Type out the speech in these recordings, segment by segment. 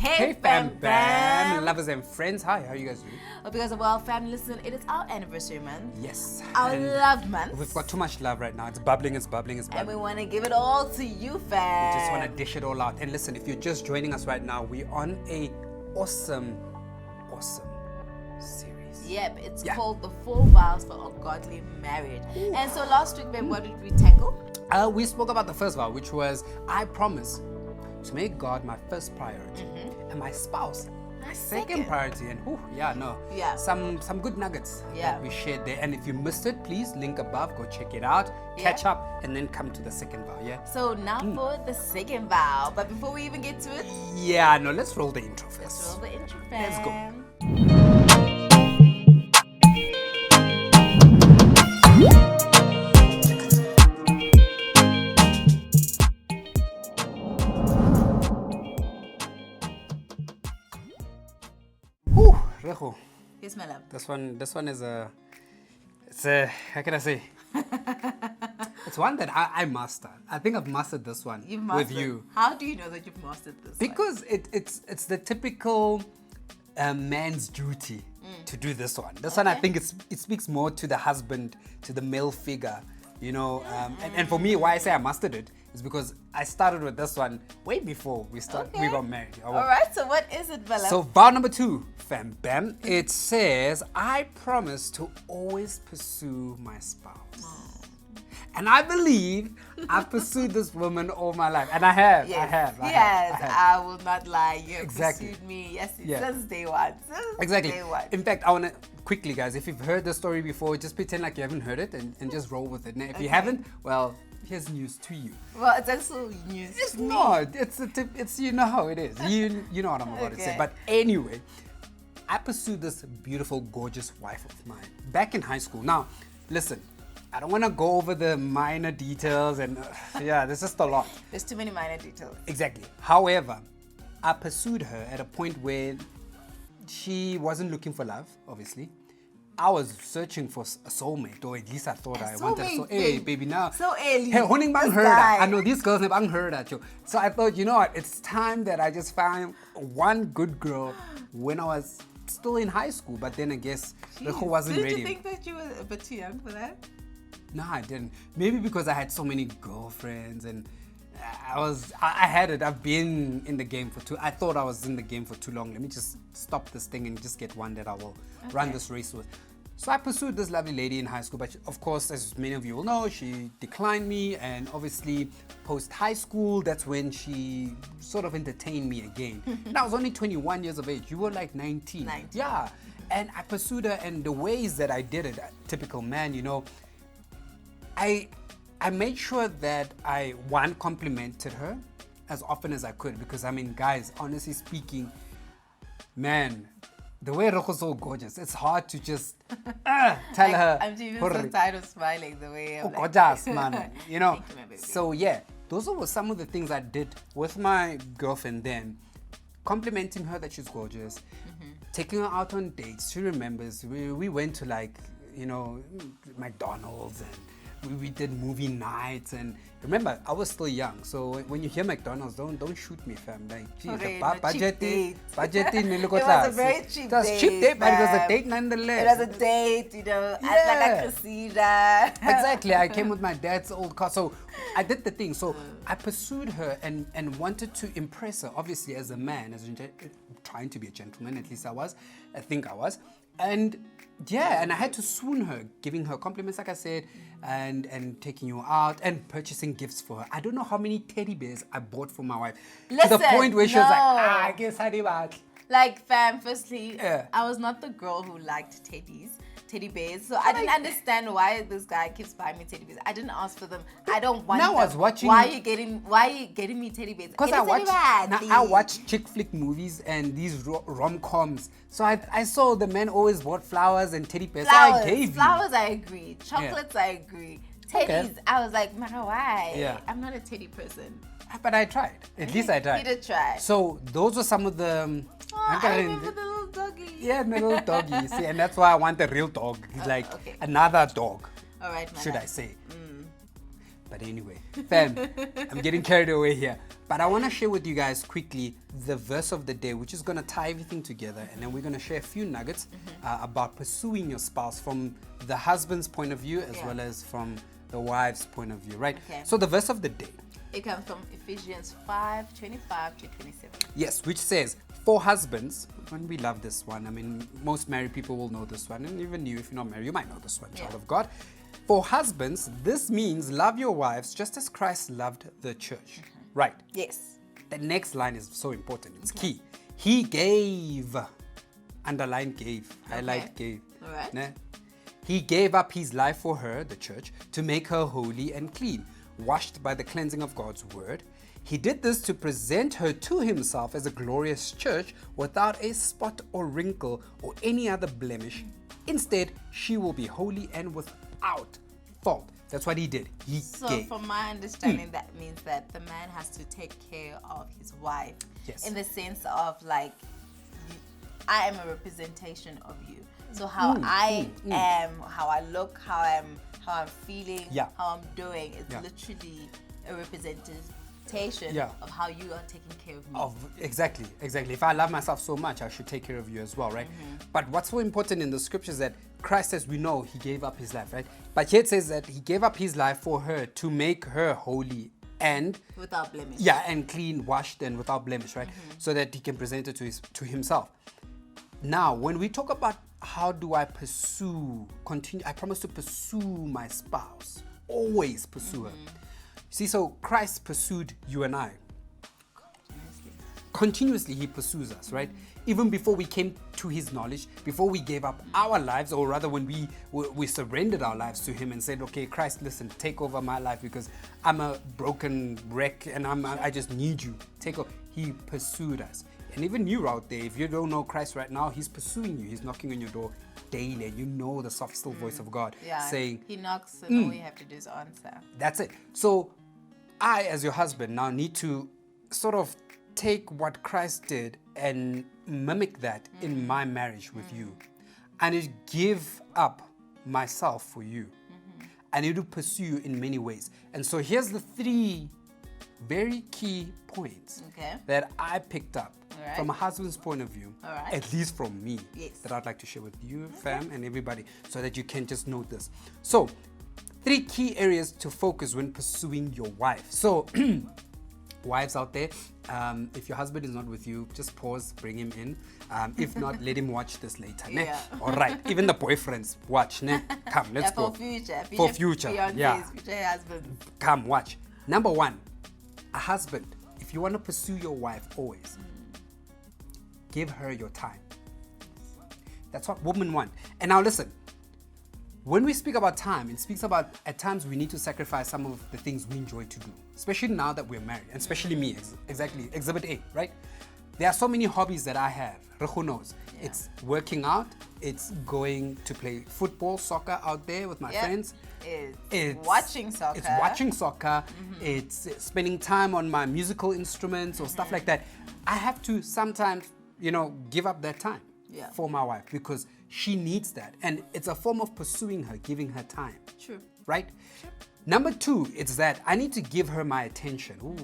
Hey fam, lovers and friends. Hi, how are you guys doing? Hope you guys are well, fam. Listen, it is our anniversary month. Yes. Our and love month. We've got too much love right now. It's bubbling. And we want to give it all to you, fam. We just want to dish it all out. And listen, if you're just joining us right now, we're on a awesome series. Yep, it's called The 4 Vows for a Godly Married. Ooh. And so last week, babe, what did we tackle? We spoke about the first vow, which was, I promise to make God my first priority and my spouse my second priority. And some good nuggets that we shared there. And if you missed it, please link above, go check it out, catch up, and then come to the second vow. So now for the second vow. But before we even get to it, let's roll the intro first. Let's roll the intro, fam. Let's go. Rego. Yes, my love. This one is how can I say? It's one that I mastered. I think I've mastered this one with you. How do you know that you've mastered this because one? It's the typical man's duty to do this one. This one, I think it speaks more to the husband, to the male figure, you know. And for me, why I say I mastered it is because I started with this one way before we got married. All right, so what is it, Bella? So vow number 2, fam bam, it says, I promise to always pursue my spouse. And I believe I've pursued this woman all my life. And I have. I will not lie. You have pursued me. Since day one. Exactly. Day one. In fact, I want to quickly, guys, if you've heard the story before, just pretend like you haven't heard it and just roll with it. Now, if you haven't, well, here's news to you. Well, it's also news it's to me. Not. It's you know how it is. You know what I'm about to say. But anyway, I pursued this beautiful, gorgeous wife of mine back in high school. Now, listen, I don't want to go over the minor details and there's just a lot. There's too many minor details. Exactly. However, I pursued her at a point where she wasn't looking for love, obviously. I was searching for a soulmate, or at least I thought I wanted a soulmate. Hey, baby, now. So early. Hey, honing bang heard that. I know these girls have heard that. So I thought, you know what? It's time that I just found one good girl when I was still in high school. But then I guess Recho wasn't ready. Did you think that you were a bit too young for that? No, I didn't. Maybe because I had so many girlfriends and I had it. I've been in the game I thought I was in the game for too long. Let me just stop this thing and just get one that I will run this race with. So I pursued this lovely lady in high school, but of course, as many of you will know, she declined me, and obviously post high school, that's when she sort of entertained me again. And I was only 21 years of age. You were like 19. Yeah. And I pursued her, and the ways that I did it, typical man, you know, I made sure that I, complimented her as often as I could, because I mean, guys, honestly speaking, man, the way Recho's so gorgeous, it's hard to just tell her. I'm even so tired of smiling the way I'm gorgeous, man. You know. Thank you, so those were some of the things I did with my girlfriend then. Complimenting her that she's gorgeous, taking her out on dates. She remembers. We went to McDonald's and we did movie nights, and remember, I was still young, so when you hear McDonald's, don't shoot me, fam. Like, geez, budget. It was a very cheap date. It was a cheap date, but it was a date nonetheless. It was a date, you know, like a procedure. Exactly. I came with my dad's old car, so I did the thing. So I pursued her and wanted to impress her, obviously, as a man, trying to be a gentleman. At least I think I was. And and I had to swoon her, giving her compliments, like I said, and taking you out and purchasing gifts for her. I don't know how many teddy bears I bought for my wife. Listen, to the point where she was like, I guess I did. Like, fam, firstly, I was not the girl who liked teddy bears. So I didn't understand why this guy keeps buying me teddy bears. I didn't ask for them. I don't want them. I was watching. Why are you getting me teddy bears? Because I watch chick flick movies and these rom-coms. So I saw the men always bought flowers and teddy bears. Flowers, so I gave flowers, I agree. Chocolates, I agree. Teddies, I was like, Mara, why? Yeah. I'm not a teddy person. But I tried. At least I tried. You did try. So those were some of the. I remember the little doggy. Yeah, the little doggy. See, and that's why I want a real dog, like another dog. All right, should I say? But anyway, fam, I'm getting carried away here. But I want to share with you guys quickly the verse of the day, which is going to tie everything together. And then we're going to share a few nuggets about pursuing your spouse from the husband's point of view as well as from the wife's point of view, right? Okay. So the verse of the day. It comes from Ephesians 5:25 to 27. Yes, which says, for husbands, and we love this one. I mean, most married people will know this one. And even you, if you're not married, you might know this one, child of God. For husbands, this means love your wives just as Christ loved the church. Right. Yes. The next line is so important. It's key. He gave. Underline gave. Highlight gave. All right. Ne? He gave up his life for her, the church, to make her holy and clean, washed by the cleansing of God's word. He did this to present her to himself as a glorious church without a spot or wrinkle or any other blemish. Instead, she will be holy and without fault. That's what he did. He gave. From my understanding, that means that the man has to take care of his wife. Yes. In the sense of like, I am a representation of you. So how I am, how I look, how I'm feeling, how I'm doing is literally a representation of how you are taking care of me. Exactly. If I love myself so much, I should take care of you as well, right? But what's so important in the scriptures that Christ, as we know, he gave up his life, right? But here it says that he gave up his life for her to make her holy and without blemish. Yeah, and clean, washed, and without blemish, right? So that he can present it to himself. Now, when we talk about how do I continue, I promise to pursue my spouse, always pursue her. See, so Christ pursued you and I. Continuously he pursues us, right? Even before we came to his knowledge, before we gave up our lives, or rather when we surrendered our lives to him and said, okay, Christ, listen, take over my life because I'm a broken wreck and I just need you. Take over. He pursued us. And even you out there, if you don't know Christ right now, he's pursuing you. He's knocking on your door daily, and you know the soft, still voice of God saying, he knocks and all you have to do is answer. That's it. So I, as your husband, now need to sort of take what Christ did and mimic that in my marriage with you. I need to give up myself for you. I need to pursue you in many ways. And so here's the 3 very key points that I picked up from a husband's point of view, at least from me, that I'd like to share with you, fam, and everybody, so that you can just note this. So 3 key areas to focus when pursuing your wife. So wives out there, if your husband is not with you, just pause, bring him in. If not, let him watch this later. Ne? All right. Even the boyfriends, watch. Ne? Come, let's go. For future. Future husband. Come, watch. Number 1, a husband, if you want to pursue your wife always, give her your time. That's what women want. And now listen, when we speak about time, it speaks about at times we need to sacrifice some of the things we enjoy to do, especially now that we're married, and especially me, exactly, Exhibit A, right? There are so many hobbies that I have. Who knows? It's working out, it's going to play football, soccer out there with my friends. It's watching soccer. It's watching soccer. It's spending time on my musical instruments or stuff like that. I have to sometimes, give up that time for my wife because she needs that. And it's a form of pursuing her, giving her time. True. Right? True. Number 2, it's that I need to give her my attention. Ooh,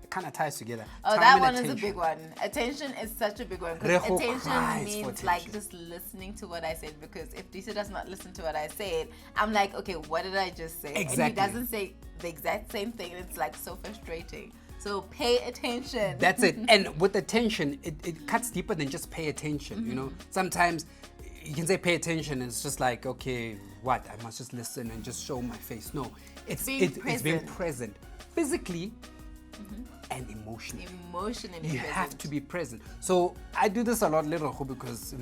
it kind of ties together. Oh, that one is a big one. Attention is such a big one. Because attention means like just listening to what I said. Because if Disa does not listen to what I said, I'm like, okay, what did I just say? Exactly. And he doesn't say the exact same thing. It's like so frustrating. So pay attention. That's it. And with attention, it cuts deeper than just pay attention, Sometimes you can say pay attention and it's just like, okay, what? I must just listen and just show my face. No, it's being present. Physically and emotionally. You have to be present. So I do this a lot, little Ho, because,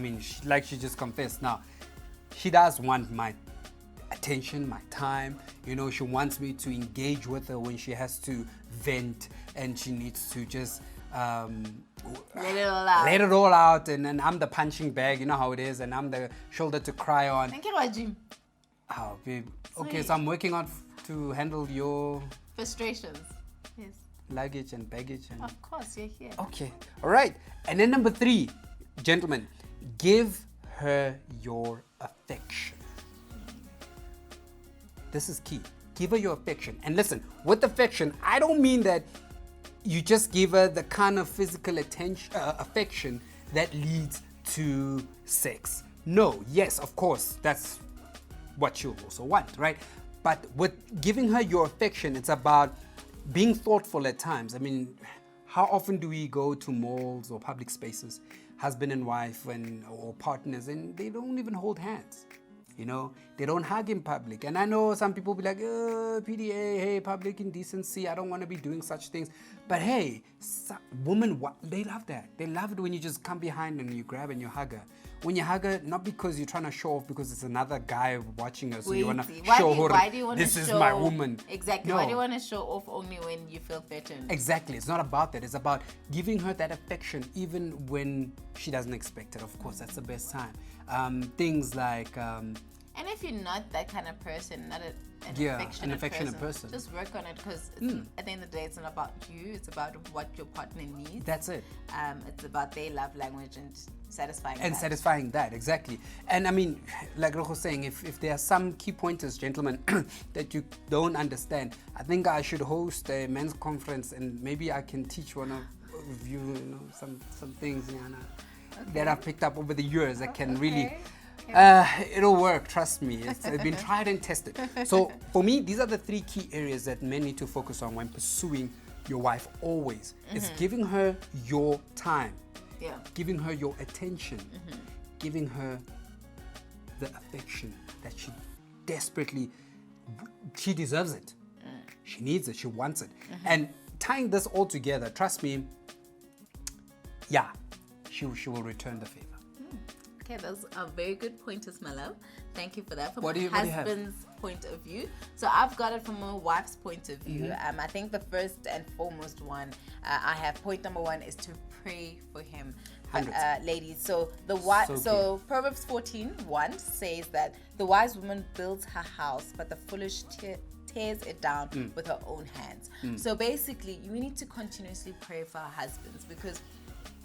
she just confessed now, she does want my attention, my time. She wants me to engage with her when she has to vent and she needs to just let it all out. And then I'm the punching bag, you know how it is, and I'm the shoulder to cry on. Thank you, Jim. Oh, babe. Okay, so I'm working on to handle your frustrations. Yes. Luggage and baggage. And of course, you're here. Okay. All right. And then number 3, gentlemen, give her your affection. This is key. Give her your affection. And listen, with affection, I don't mean that you just give her the kind of physical attention, affection that leads to sex. No, yes, of course, that's what you also want, right? But with giving her your affection, it's about being thoughtful at times. I mean, how often do we go to malls or public spaces, husband and wife or partners, and they don't even hold hands? You know, they don't hug in public. And I know some people be like, PDA, hey, public indecency, I don't want to be doing such things. But hey, women, they love that. They love it when you just come behind and you grab and you hug her. When you hug her, not because you're trying to show off because it's another guy watching her, so you want to show her, why do you want this to is show, my woman. Exactly. No. Why do you want to show off only when you feel threatened? Exactly. It's not about that. It's about giving her that affection even when she doesn't expect it. Of course, that's the best time. Things like... and if you're not that kind of person, not an affectionate person, just work on it, because at the end of the day, it's not about you. It's about what your partner needs. That's it. It's about their love language and satisfying that, exactly. And I mean, like Roko was saying, if there are some key pointers, gentlemen, that you don't understand, I think I should host a men's conference, and maybe I can teach one of you, some things that I've picked up over the years that can really... it'll work, trust me. It's been tried and tested. So for me, these are the 3 key areas that men need to focus on when pursuing your wife always. It's giving her your time, giving her your attention, giving her the affection that she desperately, she deserves it. She needs it, she wants it. And tying this all together, trust me, she will return the favor. Okay, those are very good pointers, my love. Thank you for that. From a husband's point of view. So I've got it from a wife's point of view. I think the first and foremost one I have, point number 1, is to pray for him. Ladies, so Proverbs 14:1 says that the wise woman builds her house, but the foolish tears it down with her own hands. So basically, we need to continuously pray for our husbands, because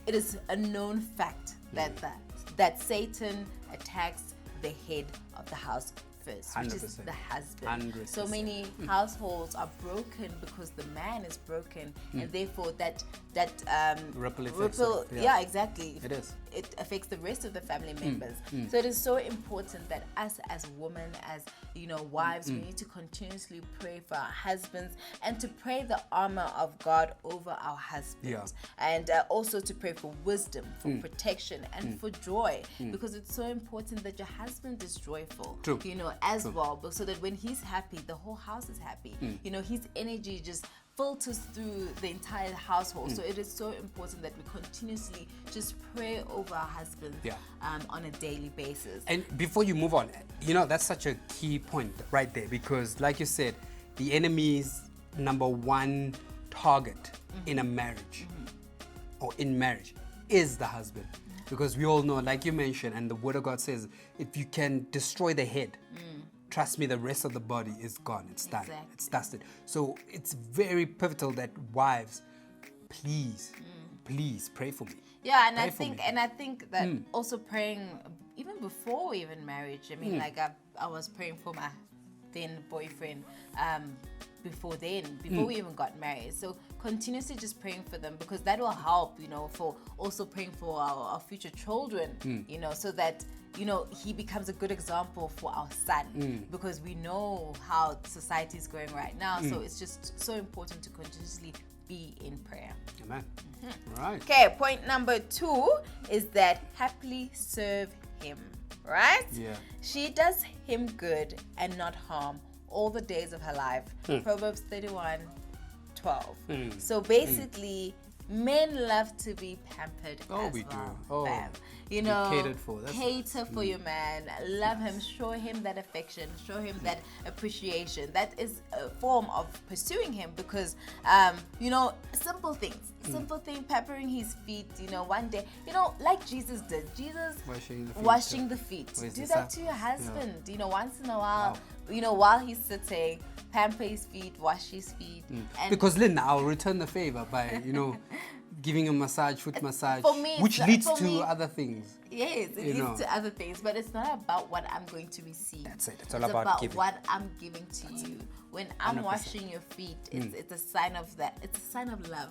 it is a known fact that Satan attacks the head of the house first, which 100%. is the husband. 100%. So many households are broken because the man is broken, and therefore that ripple effects. Exactly. It is. It affects the rest of the family members. So it is so important that us as women, as wives, we need to continuously pray for our husbands, and to pray the armor of God over our husbands, and also to pray for wisdom, for protection, and for joy, because it's so important that your husband is joyful. True. As well, but so that when he's happy, the whole house is happy. His energy just filters through the entire household. So it is so important that we continuously just pray over our husbands on a daily basis. And before you move on, that's such a key point right there, because like you said, the enemy's number 1 target in a marriage or in marriage is the husband. Because we all know, like you mentioned, and the Word of God says, if you can destroy the head, trust me, the rest of the body is gone. It's done. Exactly. It's dusted. So it's very pivotal that wives, please pray for me. Yeah, and I think that also praying even before even marriage. I mean, like I was praying for my then boyfriend before we even got married. So continuously just praying for them, because that will help, for also praying for our future children, so that he becomes a good example for our son, because we know how society is going right now. So it's just so important to continuously be in prayer. Amen. Right. Okay, point number 2 is that happily serve him. Right? Yeah. She does him good and not harm all the days of her life. Proverbs 31:12. So basically, men love to be pampered. We well. do. Catered for. Cater for your man. Love him. Show him that affection. Show him that appreciation. That is a form of pursuing him, because, simple things. Simple thing, peppering his feet. One day, like Jesus did. Jesus washing the feet. Do that to your husband. Once in a while. Wow. While he's sitting, pamper his feet, wash his feet. Because Linda, I'll return the favor by, giving a massage, foot massage, for me, which leads to other things. Yes, it leads to other things, but it's not about what I'm going to receive. That's it. It's all about giving. What I'm giving to you. When I'm 100%. Washing your feet, it's a sign of that. It's a sign of love.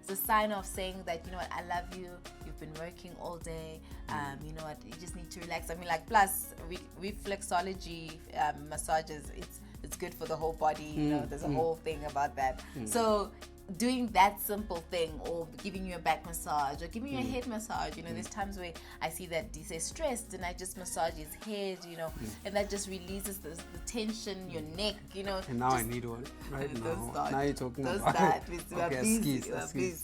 It's a sign of saying that, you know what, I love you. You've been working all day. You know what, you just need to relax. I mean, like, plus reflexology massages. It's good for the whole body. You know, there's a whole thing about that. So doing that simple thing, or giving you a back massage, or giving you a head massage, you know, there's times where I see that he's stressed and I just massage his head, you know, and that just releases the tension, your neck, you know. And now I need one right now. Now you're talking about busy.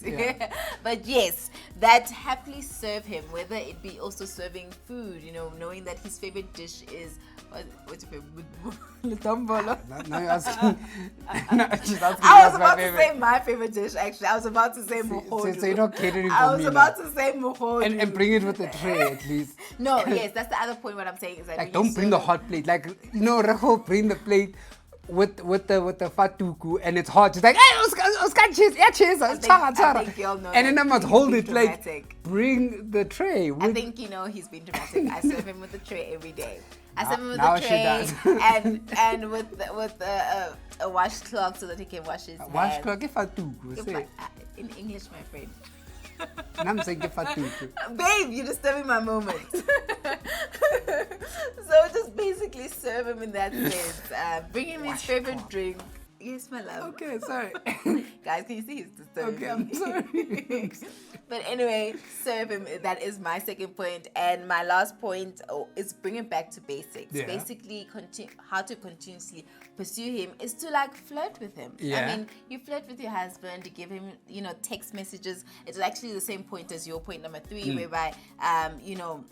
Yeah. But yes, that happily serve him, whether it be also serving food, you know, knowing that his favorite dish is what's your favorite? Now you're asking. I was about to say my favorite dish, actually. I was about to say muhodu. So you're not catering for me. I was about to say muhodu. And bring it with a tray at least. No, yes, that's the other point. What I'm saying is that like, don't bring the hot plate. Like, you know, Rego bring the plate with the fatuku, and it's hot. It's like, hey, Oscar, cheese, yeah, cheese, and then I must hold it dramatic. Like, bring the tray. I think, you know, he's been dramatic. I serve him with the tray every day. I serve him with the tray and with a washcloth so that he can wash his hands. Washcloth, fatuku. In English, my friend. And I'm saying fatuku. Babe, you're disturbing my moment. So just basically serve him in that sense. Bring him his favorite drink. Yes, my love. Okay, sorry. Guys, can you see he's disturbing me? I'm sorry. But anyway, serve him. That is my second point. And my last point is bring him back to basics. Yeah. Basically, how to continuously pursue him is to, like, flirt with him. Yeah. I mean, you flirt with your husband, you give him, you know, text messages. It's actually the same point as your point number 3, whereby, you know,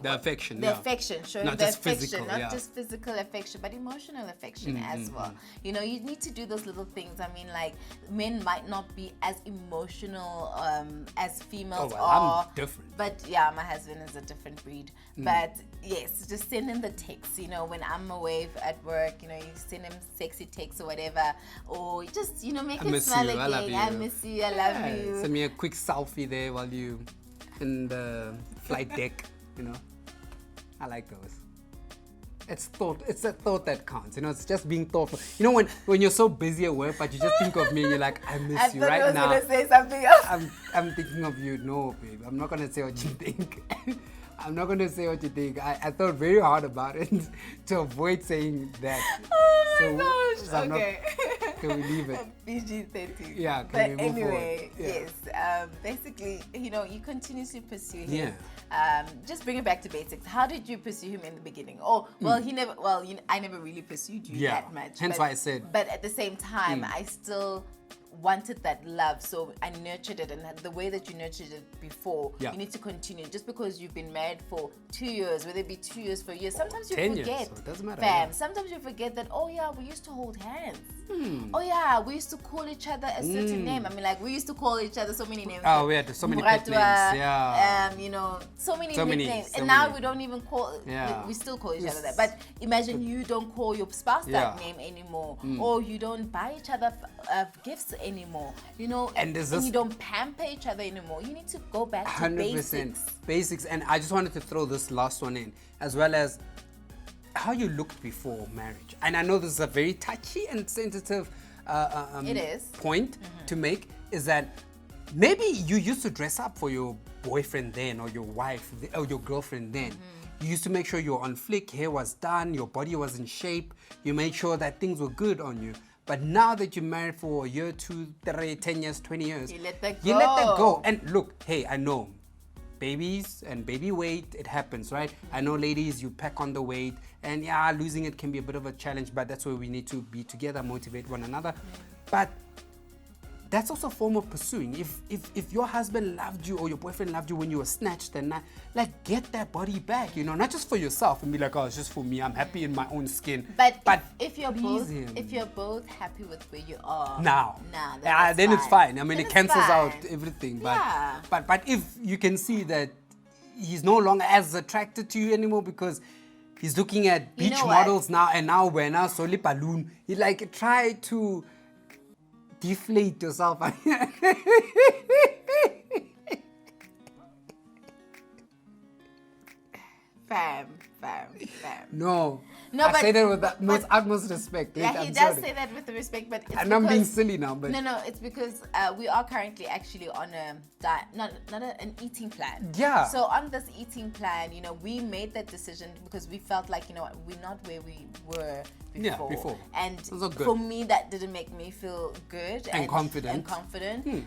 affection, affection, showing not the just affection, physical, not just physical affection, but emotional affection as well. You know, you need to do those little things. I mean, like, men might not be as emotional as females are. I'm different. But yeah, my husband is a different breed. But yes, just send him the texts. You know, when I'm away at work, you know, you send him sexy texts or whatever, or just, you know, make him smile again. I miss you. I love you. Send me a quick selfie there while you in the flight deck. You know, I like those. It's a thought that counts. You know, it's just being thoughtful. You know, when you're so busy at work, but you just think of me and you're like, I miss you right now. I was gonna say something else. I'm thinking of you. No, babe, I'm not gonna say what you think. I'm not gonna say what you think. I thought very hard about it to avoid saying that. Oh my gosh. Okay. Can we leave it? PG-13. Yeah, but anyway, yes. Basically, you know, you continuously pursue him. Yeah. Just bring it back to basics. How did you pursue him in the beginning? Oh, well, I never really pursued you that much. Hence why I said. But at the same time, I still wanted that love, so I nurtured it, and the way that you nurtured it before, you need to continue. Just because you've been married for 2 years, whether it be 2 years, for a year, sometimes you 10 forget. Years, so it doesn't matter. Fam, sometimes you forget that, oh yeah, we used to hold hands. Oh yeah, we used to call each other a certain name. I mean, like, we used to call each other so many names. Oh, we had so many pet names. Yeah. You know, so many nicknames. And now we don't even call. We still call each other that. But imagine you don't call your spouse that name anymore, or you don't buy each other gifts anymore. You know, and you don't pamper each other anymore. You need to go back to 100% basics. And I just wanted to throw this last one in, as well as how you looked before marriage. And I know this is a very touchy and sensitive point to make, is that maybe you used to dress up for your boyfriend then, or your wife, or your girlfriend then. You used to make sure you were on flick, hair was done, your body was in shape, you made sure that things were good on you. But now that you're married for a year, 2, 3, 10 years, 20 years, you let that go. And look, hey, I know, babies and baby weight, it happens, right? I know, ladies, you pack on the weight, and yeah, losing it can be a bit of a challenge, but that's where we need to be together, motivate one another. But that's also a form of pursuing. If your husband loved you, or your boyfriend loved you when you were snatched, and like, get that body back, you know, not just for yourself and be like, oh, it's just for me, I'm happy in my own skin. But if you're both happy with where you are then it's fine. I mean, it cancels out everything. But if you can see that he's no longer as attracted to you anymore because he's looking at beach models now, and now we're now solely balloon, he like try to deflate yourself. Fam. No, No, I but say that with the most utmost respect. Yeah, he does say that with the respect, but it's and I'm being silly now, but no, it's because we are currently actually on a diet, not an eating plan. Yeah. So on this eating plan, you know, we made that decision because we felt like, you know, we're not where we were before. Yeah, before. And good. for me, that didn't make me feel good and confident,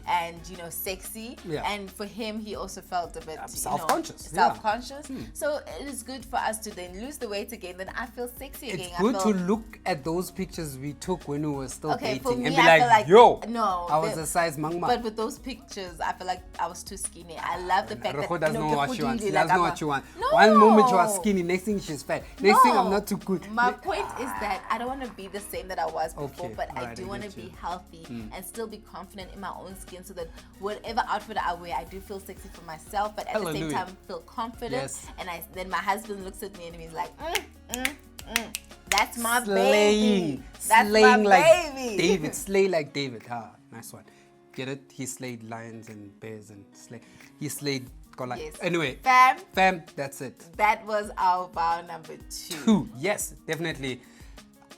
and, you know, sexy. Yeah. And for him, he also felt a bit self-conscious. Self-conscious. So it is good for us to then lose the weight again. Then I feel sexy again. It's good to look at those pictures we took when we were still dating for me, and be I feel like, yo, no, I was a size mangma. But with those pictures, I feel like I was too skinny. I love the fact that doesn't know what she wants. She like, doesn't know what you want. No. One moment you are skinny, next thing she's fat. Next thing I'm not too good. My point is that I don't want to be the same that I was before, Okay. but I Right, do I want to get be you. healthy and still be confident in my own skin, so that whatever outfit I wear, I do feel sexy for myself, but at the same Hallelujah. time feel confident. Yes. And then my husband looks at me and he's like, that's my Slaying. baby. That's Slaying my like baby. David. Slay like David. Nice one. Get it? He slayed lions and bears and he slayed Goliath. Yes. Anyway, Fam, that's it. that was our vow number 2. Yes, definitely.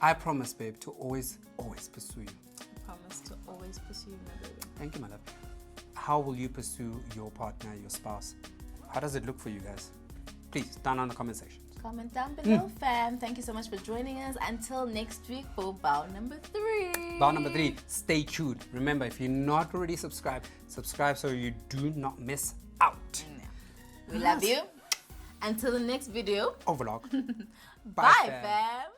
I promise, babe, to always pursue you. I promise to always pursue you, my baby. Thank you, my love. How will you pursue your partner, your spouse? How does it look for you guys? Please, down on the comment section. Comment down below, fam. Thank you so much for joining us. Until next week for vow number 3. Vow number 3, stay tuned. Remember, if you're not already subscribed, subscribe so you do not miss out. We love you. Until the next video. Or vlog. Bye, fam. fam.